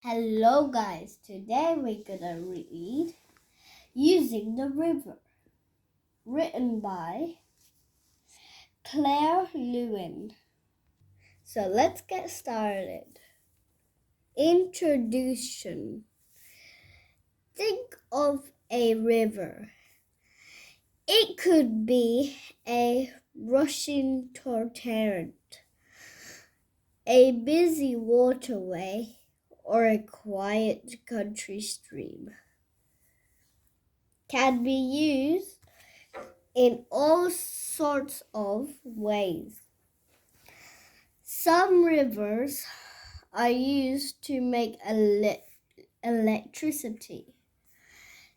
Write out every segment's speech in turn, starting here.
Hello guys, today we're gonna read Using the River, written by Claire Lewin. So let's get started. Introduction. Think of a river. It could be a rushing torrent, a busy waterway, or a quiet country stream. Can be used in all sorts of ways. Some rivers are used to make electricity.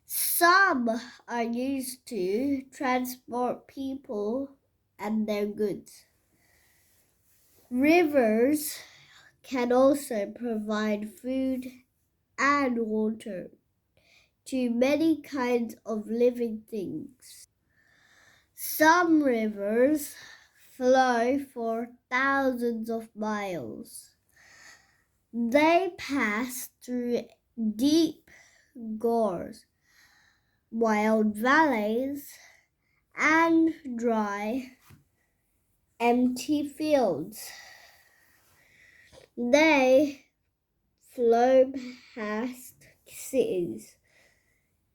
Some are used to transport people and their goods. Rivers can also provide food and water to many kinds of living things. Some rivers flow for thousands of miles. They pass through deep gorges, wild valleys, and dry, empty fields. They flow past cities,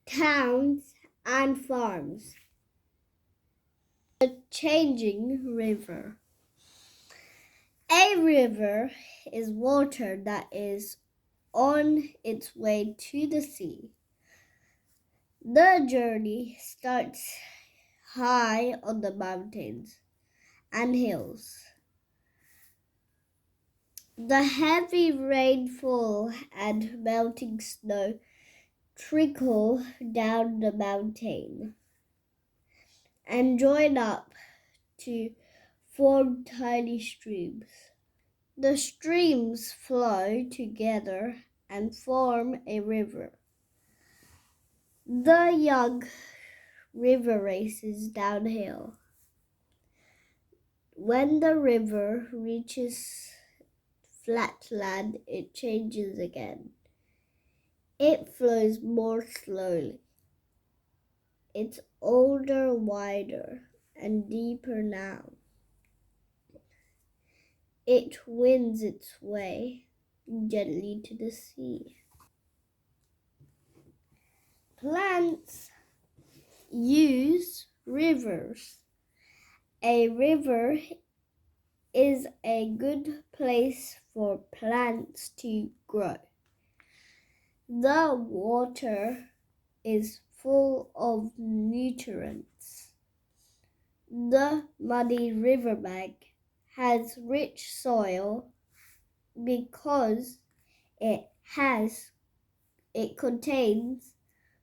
towns, and farms. The changing river. A river is water that is on its way to the sea. The journey starts high on the mountains and hills. The heavy rainfall and melting snow trickle down the mountain and join up to form tiny streams. The streams flow together and form a river. The young river races downhill. When the river reaches flat land, it changes again. It flows more slowly. It's older, wider, and deeper now. It wins its way gently to the sea. Plants use rivers. A river is a good place for plants to grow. The water is full of nutrients. The muddy riverbank has rich soil because it contains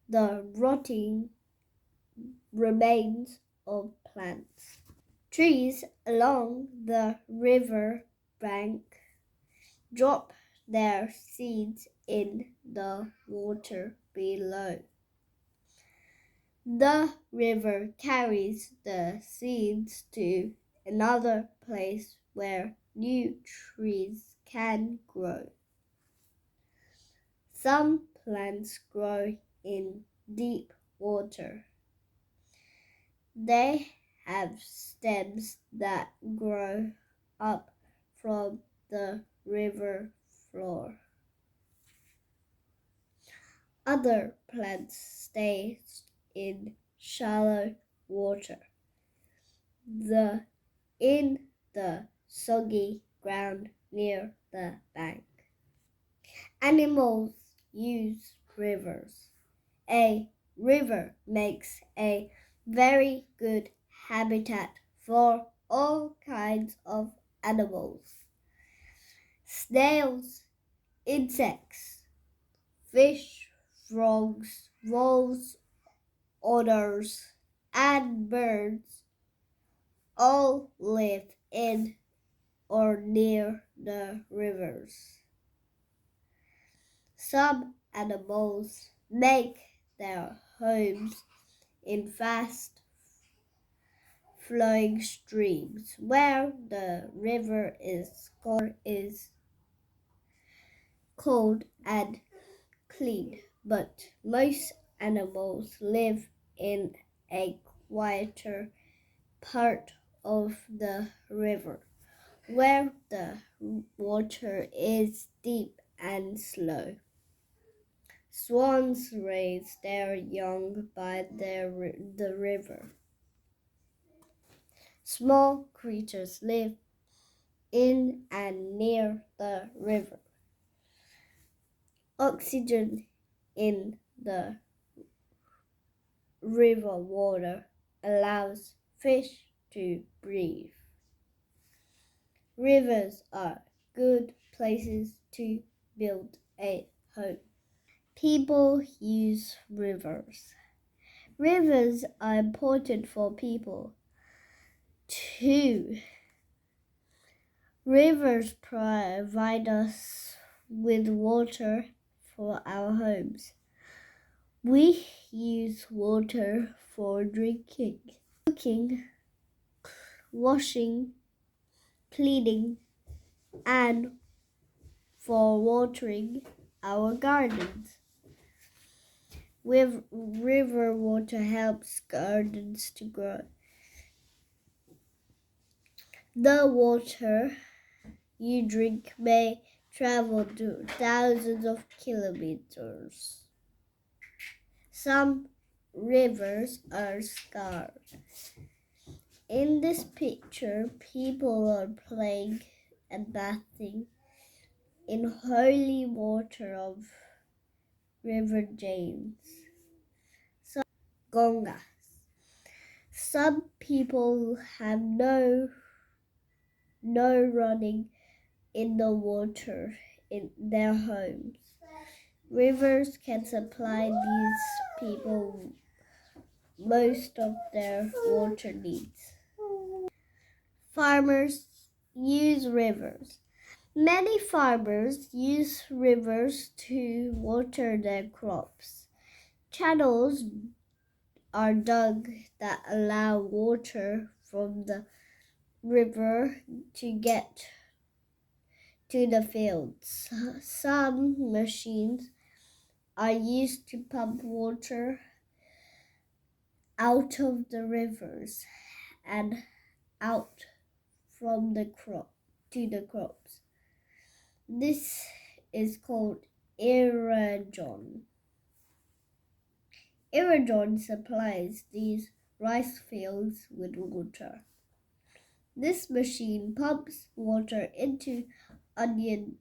the rotting remains of plants. Trees along the river bank drop their seeds in the water below. The river carries the seeds to another place where new trees can grow. Some plants grow in deep water. They have stems that grow up from the river floor. Other plants stay in shallow water, in the soggy ground near the bank. Animals use rivers. A river makes a very good habitat for all kinds of animals. Snails, insects, fish, frogs, voles, otters, and birds all live in or near the rivers. Some animals make their homes in fast flowing streams where the river is cold and clean, but most animals live in a quieter part of the river where the water is deep and slow. Swans raise their young by the river. Small creatures live in and near the river. Oxygen in the river water allows fish to breathe. Rivers are good places to build a home. People use rivers. Rivers are important for people too. Rivers provide us with water for our homes. We use water for drinking, cooking, washing, cleaning, and for watering our gardens. With river water helps gardens to grow. The water you drink may travel to thousands of kilometers. Some rivers are scarred. In this picture, people are playing and bathing in holy water of River James. Gonga. Some people have no running in the water in their homes. Rivers can supply these people most of their water needs. Farmers use rivers. Many farmers use rivers to water their crops. Channels are dug that allow water from the river to get to the fields. Some machines are used to pump water out of the rivers and out from the crop to the crops. This is called irrigation. Irrigation supplies these rice fields with water. This machine pumps water into the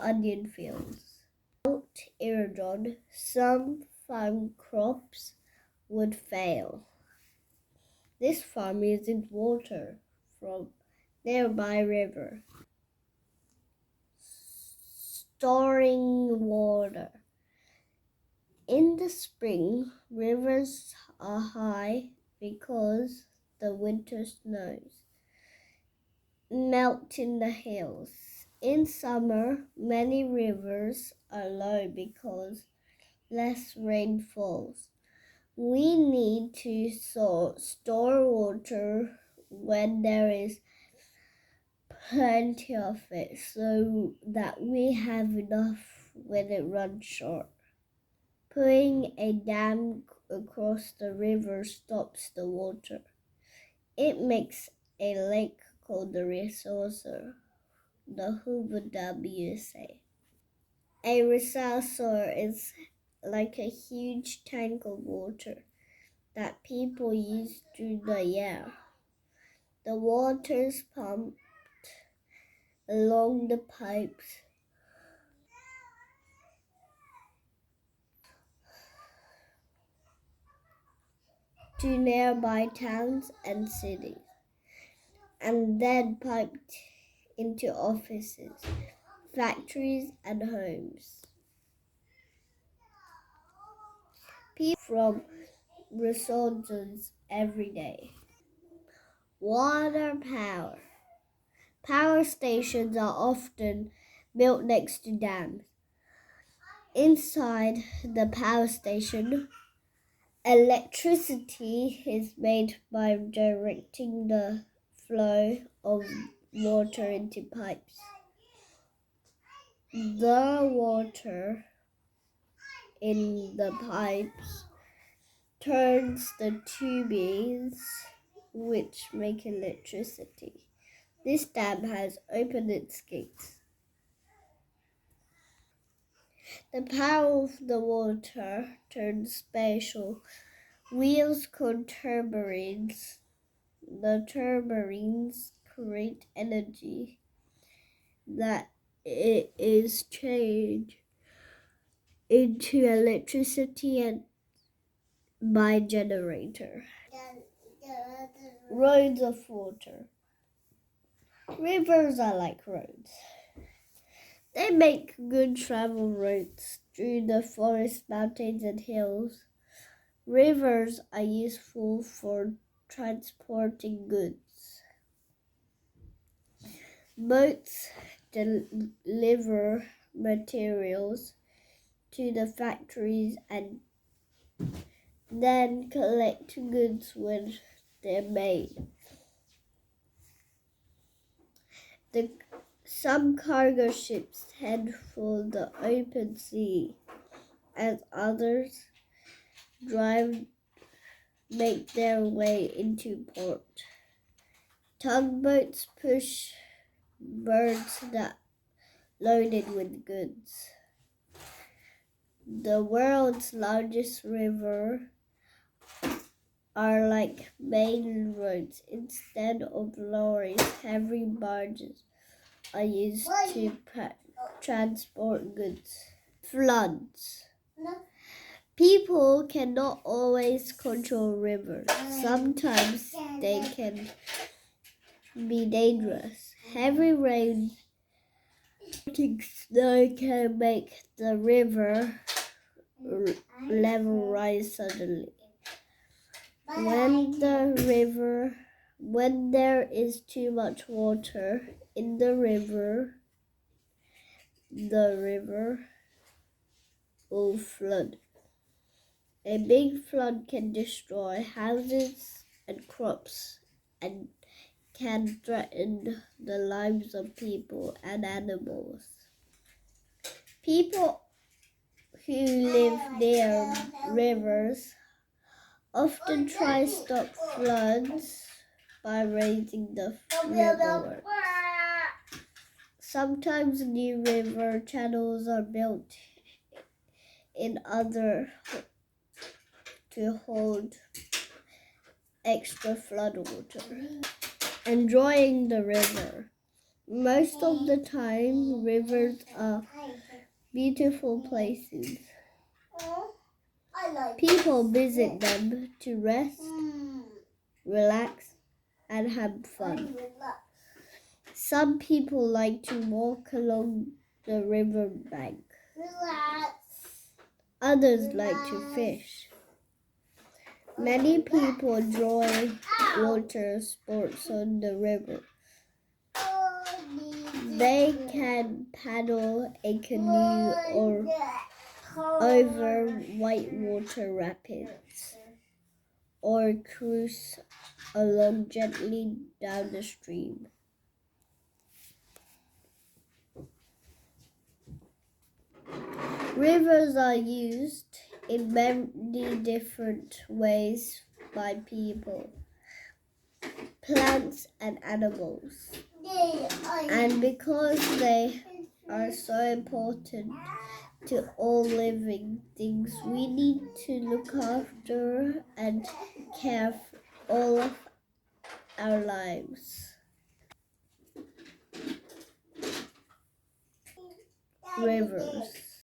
onion fields. Without irrigation, some farm crops would fail. This farm uses water from nearby river. Storing water. In the spring, rivers are high because the winter snows melt in the hills. In summer, many rivers are low because less rain falls. We need to store water when there is plenty of it so that we have enough when it runs short. Putting a dam across the river stops the water. It makes a lake called the reservoir, the Hoover Dam, USA. A reservoir is like a huge tank of water that people use through the year. The water is pumped along the pipes to nearby towns and cities, and then piped into offices, factories, and homes. People from resources every day. Water power. Power stations are often built next to dams. Inside the power station, electricity is made by directing the flow of water into pipes. The water in the pipes turns the turbines which make electricity. This dam has opened its gates. The power of the water turns special wheels called turbines. The turbines create energy that it is changed into electricity and by generator. Roads of water. Rivers are like roads. They make good travel routes through the forest, mountains, and hills. Rivers are useful for transporting goods. Boats deliver materials to the factories and then collect goods when they're made. Some cargo ships head for the open sea, as others make their way into port. Tugboats push birds that loaded with goods. The world's largest river are like main roads. Instead of lorries, heavy barges are used to transport goods. Floods. People cannot always control rivers. Sometimes they can be dangerous. Heavy rain and snow can make the river level rise suddenly. When there is too much water in the river will flood. A big flood can destroy houses and crops and can threaten the lives of people and animals. People who live near rivers often try to stop floods by raising the river. Sometimes new river channels are built in order to hold extra flood water. Enjoying the river. Most of the time, rivers are beautiful places. People visit them to rest, relax, and have fun. Some people like to walk along the river bank. Others like to fish. Many people enjoy water sports on the river. They can paddle a canoe or over whitewater rapids or cruise along gently down the stream. Rivers are used in many different ways by people, plants, and animals. And because they are so important to all living things, we need to look after and care for all of our lives. Rivers.